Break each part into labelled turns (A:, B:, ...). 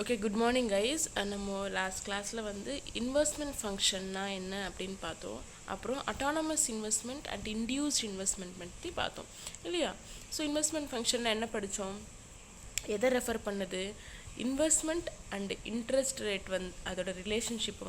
A: Okay, good morning guys. நம்ம last கிளாஸில் வந்து இன்வெஸ்ட்மெண்ட் ஃபங்க்ஷன்னா என்ன அப்படின்னு பார்த்தோம். அப்புறம் autonomous investment and induced investment பற்றி பார்த்தோம் இல்லையா? ஸோ இன்வெஸ்ட்மெண்ட் ஃபங்க்ஷன்னா என்ன படித்தோம், எதை ரெஃபர் பண்ணுது, இன்வெஸ்ட்மெண்ட் அண்ட் இன்ட்ரெஸ்ட் ரேட் அதோட ரிலேஷன்ஷிப்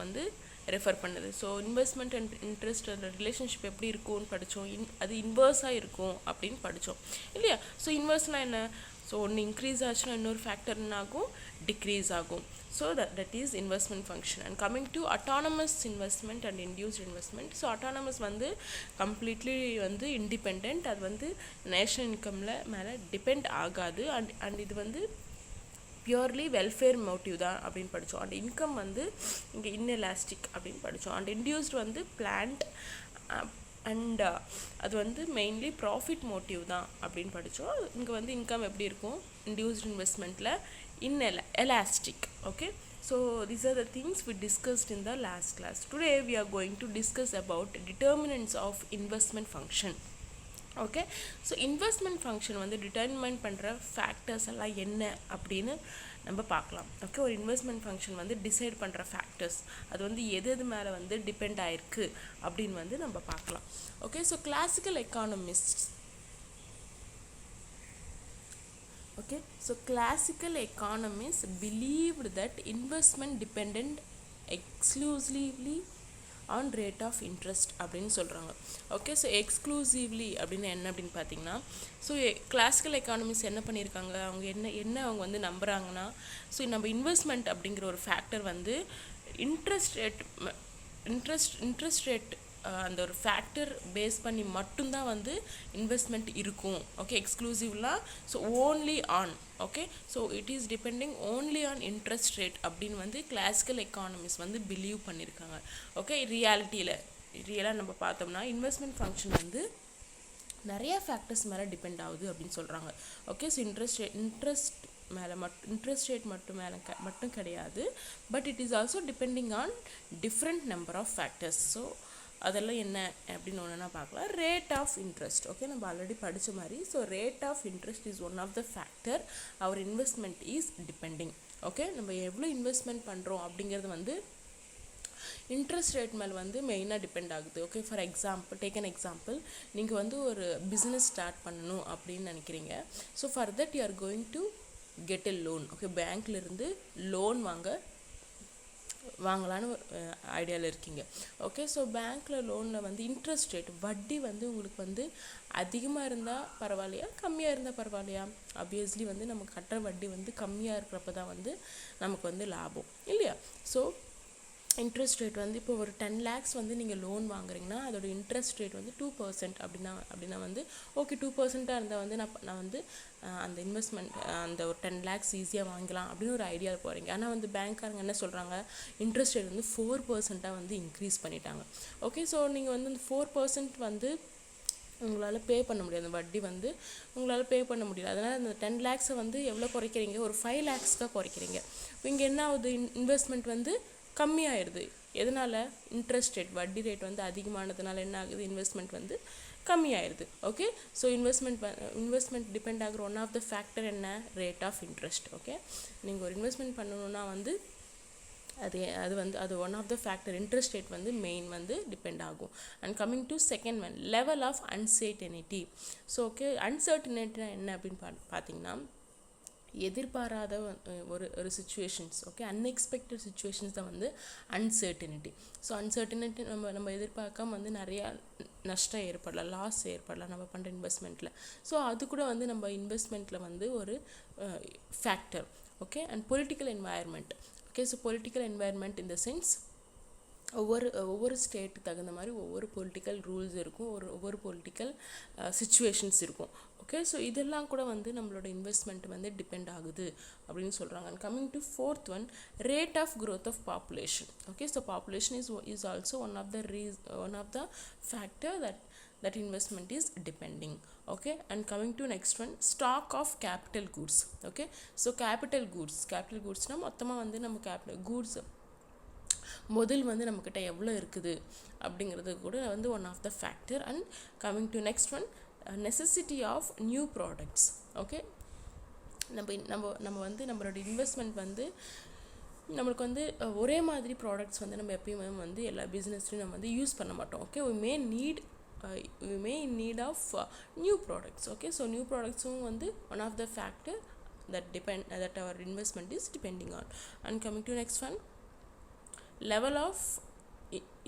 A: ரெஃபர் பண்ணுது. So investment and interest relationship எப்படி இருக்கும்னு படித்தோம். அது இன்வெர்ஸாக இருக்கும் அப்படின்னு படித்தோம் இல்லையா? ஸோ இன்வெர்ஸ்னால் என்ன? ஸோ ஒன்று இன்க்ரீஸ் ஆச்சுன்னா இன்னொரு ஃபேக்டர் என்ன ஆகும், டிக்ரீஸ் ஆகும். So that is investment function. And coming to autonomous investment and induced investment. So autonomous completely independent. அது நேஷனல் இன்கமில் மேலே டிபெண்ட் ஆகாது. அண்ட் இது பியூர்லி வெல்ஃபேர் மோட்டிவ் தான் அப்படின்னு படித்தோம். அண்ட் இன்கம் இங்கே இன்எலாஸ்டிக் அப்படின்னு படித்தோம். அண்ட் இன்டியூஸ்ட் பிளான்ட் அண்ட் அது மெயின்லி ப்ராஃபிட் மோட்டிவ் தான் அப்படின்னு படித்தோம். இங்கே இன்கம் எப்படி இருக்கும், இன்டியூஸ்ட் இன்வெஸ்ட்மெண்ட்டில் elastic. Okay, so these are the things we discussed in the last class. Today we are going to discuss about determinants of investment function. Okay, so investment function determine பண்ணுற factors எல்லாம் என்ன அப்படின்னு நம்ம பார்க்கலாம். Okay, ஒரு investment function decide பண்ணுற factors அது எது மேலே டிபெண்ட் ஆகிருக்கு அப்படின்னு நம்ம பார்க்கலாம். Okay, so classical economist believed that investment dependent exclusively on rate of interest அப்படின்னு சொல்கிறாங்க. ஓகே, ஸோ எக்ஸ்க்ளூசிவ்லி அப்படின்னு என்ன அப்படின்னு பார்த்தீங்கன்னா, ஸோ கிளாசிக்கல் எக்கானமிஸ் என்ன பண்ணியிருக்காங்க, அவங்க அவங்க நம்புகிறாங்கன்னா, ஸோ நம்ம இன்வெஸ்ட்மெண்ட் அப்படிங்கிற ஒரு ஃபேக்டர் இன்ட்ரெஸ்ட் ரேட் அந்த ஒரு ஃபேக்டர் பேஸ் பண்ணி மட்டும்தான் இன்வெஸ்ட்மெண்ட் இருக்கும். ஓகே, எக்ஸ்க்ளூசிவ்லாம் so only on. Okay, so it is depending only on interest rate அப்படின்னு கிளாசிக்கல் எக்கானமிஸ் பிலீவ் பண்ணியிருக்காங்க. ஓகே, ரியலாக நம்ம பார்த்தோம்னா இன்வெஸ்ட்மெண்ட் ஃபங்க்ஷன் நிறைய ஃபேக்டர்ஸ் மேலே டிபெண்ட் ஆகுது அப்படின்னு சொல்கிறாங்க. ஓகே, ஸோ இன்ட்ரெஸ்ட் ரேட் மட்டும் கிடையாது, but it is also depending on different number of factors. So அதெல்லாம் என்ன அப்படின்னு ஒன்றுனா பார்க்கலாம். Rate of interest. ஓகே, நம்ம ஆல்ரெடி படித்த மாதிரி. So rate of interest is one of the factor our investment is depending. Okay, நம்ம எவ்வளோ இன்வெஸ்ட்மெண்ட் பண்ணுறோம் அப்படிங்கிறது இன்ட்ரெஸ்ட் ரேட் மேலே மெயினாக டிபெண்ட் ஆகுது. Okay, for example, take an example, நீங்கள் ஒரு பிஸ்னஸ் ஸ்டார்ட் பண்ணணும் அப்படின்னு நினைக்கிறீங்க. So for that you are going to get a loan. Okay, பேங்க்லேருந்து லோன் வாங்கலான்னு ஐடியாவில் இருக்கீங்க. ஓகே, ஸோ பேங்க்கில் லோனில் இன்ட்ரெஸ்ட் ரேட் வட்டி உங்களுக்கு அதிகமாக இருந்தால் பரவாயில்லையா, கம்மியாக இருந்தால் பரவாயில்லையா? ஆப்வியஸ்லி நம்ம கட்டுற வட்டி கம்மியாக இருக்கிறப்ப தான் நமக்கு லாபம் இல்லையா? ஸோ இன்ட்ரெஸ்ட் ரேட் இப்போ ஒரு 10 lakhs நீங்கள் லோன் வாங்குறீங்கன்னா அதோட இன்ட்ரெஸ்ட் ரேட் 2% அப்படின்னா ஓகே 2%ஆக இருந்தால் நான் அந்த இன்வெஸ்ட்மெண்ட் அந்த ஒரு 10 lakhs ஈஸியாக வாங்கலாம் அப்படின்னு ஒரு ஐடியாவில் போகிறீங்க. ஆனால் பேங்க்காரங்க என்ன சொல்கிறாங்க, இன்ட்ரெஸ்ட் ரேட் 4%ஆக இன்க்ரீஸ் பண்ணிட்டாங்க. ஓகே, ஸோ நீங்கள் அந்த 4% உங்களால் பே பண்ண முடியாது. அந்த வட்டி உங்களால் பே பண்ண முடியாது. அதனால் அந்த 10 lakhs எவ்வளோ குறைக்கிறீங்க, ஒரு 5 lakhsக்காக குறைக்கிறீங்க. இங்கே என்ன ஆகுது, இன்வெஸ்ட்மெண்ட் கம்மியாயிடுது. எதனால்? இன்ட்ரெஸ்ட் ரேட், வட்டி ரேட் அதிகமானதுனால என்ன ஆகுது, இன்வெஸ்ட்மெண்ட் கம்மியாயிடுது. ஓகே, ஸோ இன்வெஸ்ட்மெண்ட் டிபெண்ட் ஆகிற ஒன் ஆஃப் த ஃபேக்டர் என்ன, ரேட் ஆஃப் இன்ட்ரெஸ்ட். ஓகே, நீங்கள் ஒரு இன்வெஸ்ட்மெண்ட் பண்ணணுன்னா அது one of the factor. Interest rate main depend ஆகும். And coming to second one, level of uncertainty. So okay, அன்சர்டனிட்டினா என்ன அப்படின்னு பார்த்தீங்கன்னா, எதிர்பாராத ஒரு சுச்சுவேஷன்ஸ். ஓகே, அன்எக்ஸ்பெக்டட் சுச்சுவேஷன்ஸ் தான் அன்சர்டனிட்டி. ஸோ அன்சர்டனிட்டி நம்ம எதிர்பார்க்காம நிறையா நஷ்டம் ஏற்படலாம், லாஸ் ஏற்படலாம் நம்ம பண்ணுற இன்வெஸ்ட்மெண்ட்டில். ஸோ அது கூட நம்ம இன்வெஸ்ட்மெண்ட்டில் ஒரு factor. Okay, and political environment. Okay, so political environment in the sense ஒவ்வொரு ஸ்டேட்டுக்கு தகுந்த மாதிரி ஒவ்வொரு பொலிட்டிக்கல் ரூல்ஸ் இருக்கும், ஒவ்வொரு பொலிட்டிக்கல் சுச்சுவேஷன்ஸ் இருக்கும். ஓகே, ஸோ இதெல்லாம் கூட நம்மளோட இன்வெஸ்ட்மெண்ட் டிபெண்ட் ஆகுது அப்படின்னு சொல்கிறாங்க. And coming to fourth one, rate of growth of population. Okay, so population is also one of the factor that investment is depending. Okay, and coming to next one, stock of capital goods. Okay, so capital goods na மொத்தமாக நம்ம capital goods முதல் நம்மக்கிட்ட எவ்வளோ இருக்குது அப்படிங்கிறது கூட one of the factor. And coming to next one, necessity of new products. Okay, நம்ம வந்து நம்மளோட இன்வெஸ்ட்மெண்ட் வந்து நம்மளுக்கு வந்து ஒரே மாதிரி ப்ராடக்ட்ஸ் வந்து நம்ம எப்பயுமே வந்து எல்லா பிஸ்னஸ்லையும் நம்ம வந்து யூஸ் பண்ண மாட்டோம். Okay, we may in need of new products. Okay, so new products வந்து one of the factor that our investment is depending on. And coming to next one, level of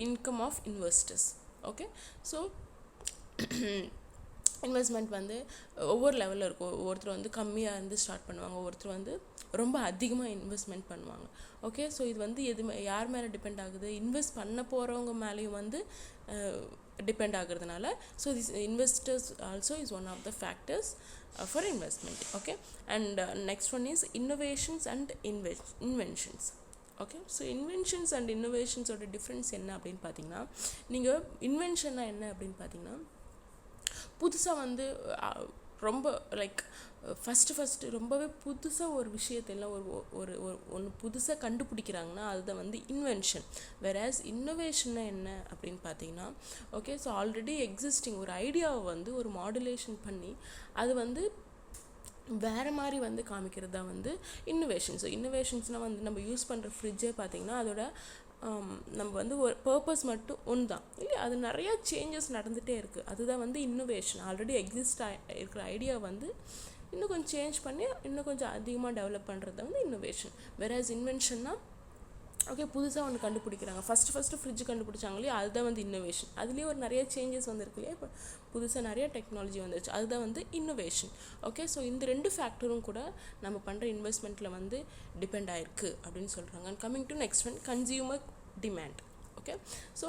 A: income of investors. Okay, so investment வந்து ஒவ்வொரு லெவலில் இருக்கும். ஒவ்வொருத்தர் வந்து கம்மியாக இருந்து start பண்ணுவாங்க, ஒவ்வொருத்தர் வந்து ரொம்ப அதிகமாக இன்வெஸ்ட்மெண்ட் பண்ணுவாங்க. ஓகே, ஸோ இது வந்து யார் மேலே டிபெண்ட் ஆகுது? இன்வெஸ்ட் பண்ண போகிறவங்க மேலேயும் வந்து டிபெண்ட் ஆகுறதுனால, so this investors also is one of the factors for investment. Okay, and next one is innovations and inventions. Okay, so inventions and இன்னோவேஷன்ஸோட டிஃப்ரென்ஸ் என்ன அப்படின்னு பார்த்தீங்கன்னா, நீங்கள் இன்வென்ஷன்னா என்ன அப்படின்னு பார்த்தீங்கன்னா, புதுசாக வந்து ரொம்ப லைக் ஃபஸ்ட்டு ரொம்பவே புதுசாக ஒரு விஷயத்தெல்லாம் ஒரு ஒன்று புதுசாக கண்டுபிடிக்கிறாங்கன்னா அதுதான் வந்து இன்வென்ஷன். வேறஸ் இன்னோவேஷன்னா என்ன அப்படின்னு பார்த்தீங்கன்னா, ஓகே, ஸோ ஆல்ரெடி எக்ஸிஸ்டிங் ஒரு ஐடியாவை வந்து ஒரு மாடுலேஷன் பண்ணி அது வந்து வேறு மாதிரி வந்து காமிக்கிறது தான் வந்து இன்னோவேஷன். ஸோ இன்னோவேஷன்ஸ்னால் வந்து நம்ம யூஸ் பண்ணுற ஃப்ரிட்ஜே பார்த்திங்கன்னா அதோட நம்ம வந்து ஒரு பர்பஸ் மட்டும் ஒன்று தான் இல்லையா, அது நிறையா சேஞ்சஸ் நடந்துகிட்டே இருக்குது. அதுதான் வந்து இன்னோவேஷன். ஆல்ரெடி எக்ஸிஸ்ட் இருக்கிற ஐடியா வந்து இன்னும் கொஞ்சம் சேஞ்ச் பண்ணி இன்னும் கொஞ்சம் அதிகமாக டெவலப் பண்ணுறது வந்து இன்னோவேஷன். வேறஸ் இன்வென்ஷன்னா, ஓகே, புதுசாக ஒன்று கண்டுபிடிக்கிறாங்க. ஃபஸ்ட்டு ஃப்ரிட்ஜ் கண்டுபிடிச்சாங்க இல்லையா, அதுதான் வந்து இன்னோவேஷன். அதுலேயே ஒரு நிறைய சேஞ்சஸ் வந்துருக்கு இல்லையா, இப்போ புதுசாக நிறைய டெக்னாலஜி வந்துருச்சு, அதுதான் வந்து இன்னோவேஷன். ஓகே, ஸோ இந்த ரெண்டு ஃபேக்டரும் கூட நம்ம பண்ணுற இன்வெஸ்ட்மெண்ட்டில் வந்து டிபெண்ட் ஆகிருக்கு அப்படின்னு சொல்கிறாங்க. And coming to next one, consumer demand. Okay, so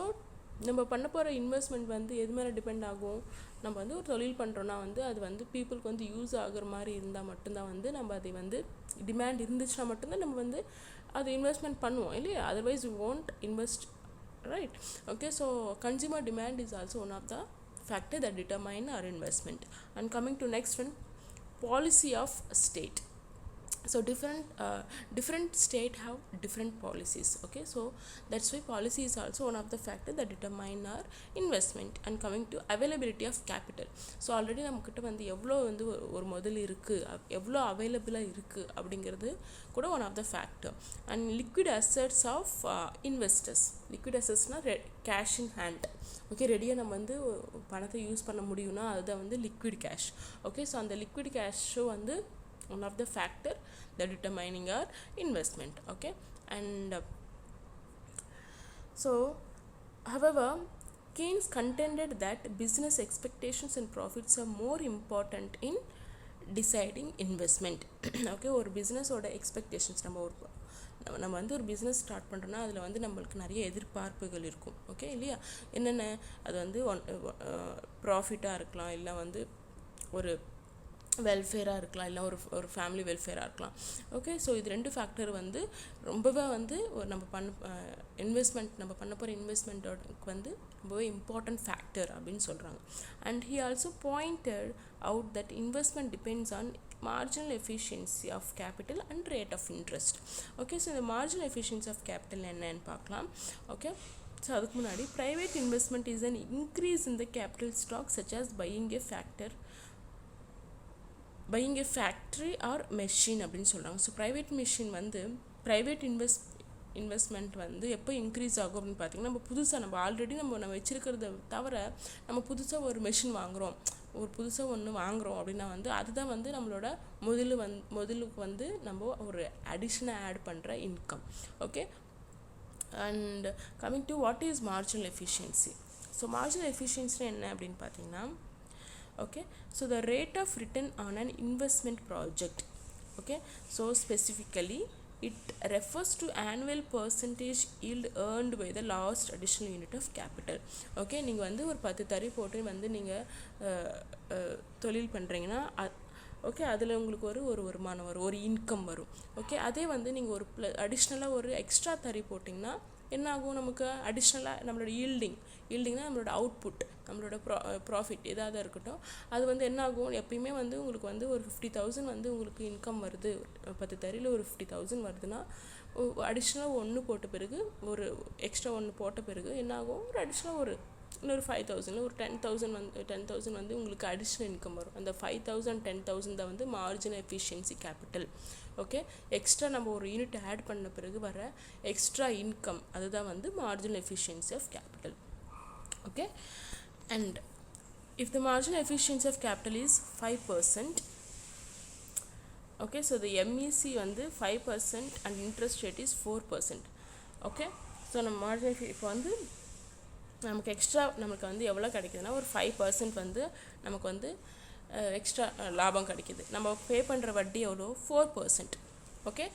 A: நம்ம பண்ண போகிற இன்வெஸ்ட்மெண்ட் வந்து எது மேலே டிபெண்ட் ஆகும்? நம்ம வந்து ஒரு தொழில் பண்ணுறோன்னா வந்து அது வந்து பீப்புளுக்கு வந்து யூஸ் ஆகுற மாதிரி இருந்தால் மட்டும்தான் வந்து நம்ம அதை வந்து டிமாண்ட் இருந்துச்சுன்னா மட்டும்தான் நம்ம வந்து அது இன்வெஸ்ட்மெண்ட் பண்ணுவோம் இல்லையா, otherwise we won't invest, right? Okay, so consumer demand is also one of the factor that determine our investment. And coming to next one, policy of state. So different state have different policies. Okay, so that's why policy is also one of the factor that determine our investment. And coming to availability of capital, so already நம்மக்கிட்ட வந்து எவ்வளோ வந்து ஒரு முதல் இருக்குது, எவ்வளோ அவைலபிளாக இருக்குது அப்படிங்கிறது கூட one of the factor. And liquid assets of investors. Liquid அசட்ஸ்னால் கேஷ் இன் ஹேண்ட். ஓகே, ரெடியாக நம்ம வந்து பணத்தை யூஸ் பண்ண முடியும்னா அதுதான் வந்து லிக்விட் கேஷ். ஓகே, ஸோ அந்த லிக்விட் கேஷும் வந்து one of the factor that determining our investment. Okay, and so however Keynes contended that business expectations and profits are more important in deciding investment. Okay, ஒரு பிஸ்னஸோட expectations நம்ம வந்து ஒரு business start பண்ணுறோன்னா அதில் வந்து நம்மளுக்கு நிறைய எதிர்பார்ப்புகள் இருக்கும். ஓகே இல்லையா, என்னென்ன அது வந்து ப்ராஃபிட்டாக இருக்கலாம், இல்லை வந்து ஒரு வெல்ஃபேராக இருக்கலாம், இல்லை ஒரு ஃபேமிலி வெல்ஃபேராக இருக்கலாம். ஓகே, ஸோ இது ரெண்டு ஃபேக்டர் வந்து ரொம்பவே வந்து நம்ம நம்ம பண்ண போகிற இன்வெஸ்ட்மெண்ட்டோக்கு வந்து ரொம்பவே இம்பார்ட்டன்ட் ஃபேக்டர் அப்படின்னு சொல்கிறாங்க. And he also pointed out that investment depends on marginal efficiency of capital and rate of interest. Okay, so the marginal efficiency of capital என்னன்னு பார்க்கலாம். Okay, ஸோ அதுக்கு முன்னாடி private investment is an increase in the capital stock such as buying a factory or machine அப்படின்னு சொல்கிறாங்க. So private machine வந்து private investment வந்து எப்போ increase ஆகும் அப்படின்னு பார்த்தீங்கன்னா, நம்ம புதுசாக நம்ம ஆல்ரெடி நம்ம வச்சுருக்கிறத தவிர நம்ம புதுசாக ஒரு மெஷின் வாங்குகிறோம், ஒரு புதுசாக ஒன்று வாங்குகிறோம் அப்படின்னா வந்து அதுதான் வந்து நம்மளோட முதலுக்கு வந்து நம்ம ஒரு அடிஷ்னல் ஆட் பண்ணுற income. Okay, and coming to what is marginal efficiency. So marginal efficiency என்ன அப்படின்னு பார்த்தீங்கன்னா, okay, so the rate of return on an investment project. Okay, so specifically it refers to annual percentage yield earned by the last additional unit of capital. Okay, நீங்கள் வந்து ஒரு 10 தறி போட்டு வந்து நீங்கள் தொழில் பண்ணுறீங்கன்னா ஓகே அதில் உங்களுக்கு ஒரு வருமானம் வரும், ஒரு இன்கம் வரும். ஓகே, அதே வந்து நீங்கள் ஒரு அடிஷ்னலாக ஒரு எக்ஸ்ட்ரா தறி போட்டிங்கன்னா என்ன ஆகும், நமக்கு அடிஷ்னலாக நம்மளோட ஈல்டிங்னா நம்மளோட அவுட்புட், நம்மளோட ப்ராஃபிட் ஏதாவது இருக்கட்டும், அது வந்து என்ன ஆகும், எப்பயுமே வந்து உங்களுக்கு வந்து ஒரு 50,000 வந்து உங்களுக்கு இன்கம் வருது, 10 தறியில் ஒரு 50,000 வருதுன்னா அடிஷ்னலாக ஒன்று போட்ட பிறகு ஒரு எக்ஸ்ட்ரா ஒன்று போட்ட பிறகு என்ன ஆகும், ஒரு அடிஷ்னலாக ஒரு இன்னொரு 5,000 ஒரு 10,000 வந்து உங்களுக்கு அடிஷ்னல் இன்கம் வரும். அந்த 5,000 10,000 தான் வந்து marginal efficiency capital. Okay, extra நம்ம ஒரு யூனிட் ஆட் பண்ண பிறகு வர எக்ஸ்ட்ரா இன்கம் அதுதான் வந்து marginal efficiency of capital. Okay, and if the marginal efficiency of capital is 5%, okay, so the MEC வந்து 5% and interest rate is 4%. okay, so நம்ம marginal இப்போ வந்து நமக்கு எக்ஸ்ட்ரா நமக்கு வந்து எவ்வளோ கிடைக்குதுன்னா ஒரு 5% வந்து நமக்கு வந்து எக்ஸ்ட்ரா லாபம் கிடைக்குது. நம்ம பே பண்ணுற வட்டி எவ்வளோ 4%. Okay,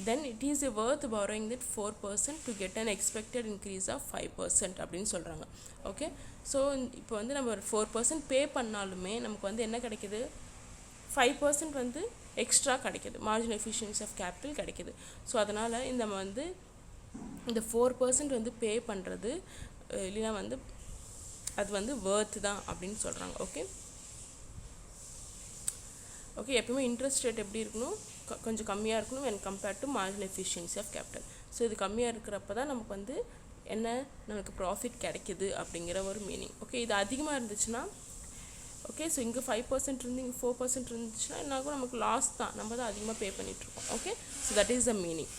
A: then it is worth borrowing that 4% to get an expected increase of 5% அப்படின்னு சொல்கிறாங்க. ஓகே, ஸோ இப்போ வந்து நம்ம ஒரு 4% பே பண்ணாலுமே நமக்கு வந்து என்ன கிடைக்குது 5% வந்து எக்ஸ்ட்ரா கிடைக்கிது, மார்ஜினல் எஃபிஷியன்சி ஆஃப் கேபிட்டல் கிடைக்கிது. ஸோ அதனால் இந்த 4% வந்து பே பண்ணுறது இல்லைனா வந்து அது வந்து worth தான் அப்படின்னு சொல்கிறாங்க. ஓகே, ஓகே, எப்பவுமே இன்ட்ரெஸ்ட் ரேட் எப்படி இருக்கணும், கொஞ்சம் கம்மியாக இருக்கணும் when compared to marginal efficiency of capital. So இது கம்மியாக இருக்கிறப்ப தான் நமக்கு வந்து என்ன நமக்கு ப்ராஃபிட் கிடைக்கிது அப்படிங்கிற ஒரு மீனிங். ஓகே, இது அதிகமாக இருந்துச்சுன்னா ஓகே, ஸோ இங்கே 5% இருந்து இங்கே 4% இருந்துச்சுன்னா என்னாகும் நமக்கு லாஸ் தான், நம்ம தான் அதிகமாக பே பண்ணிகிட்ருக்கோம். Okay, so that is the meaning.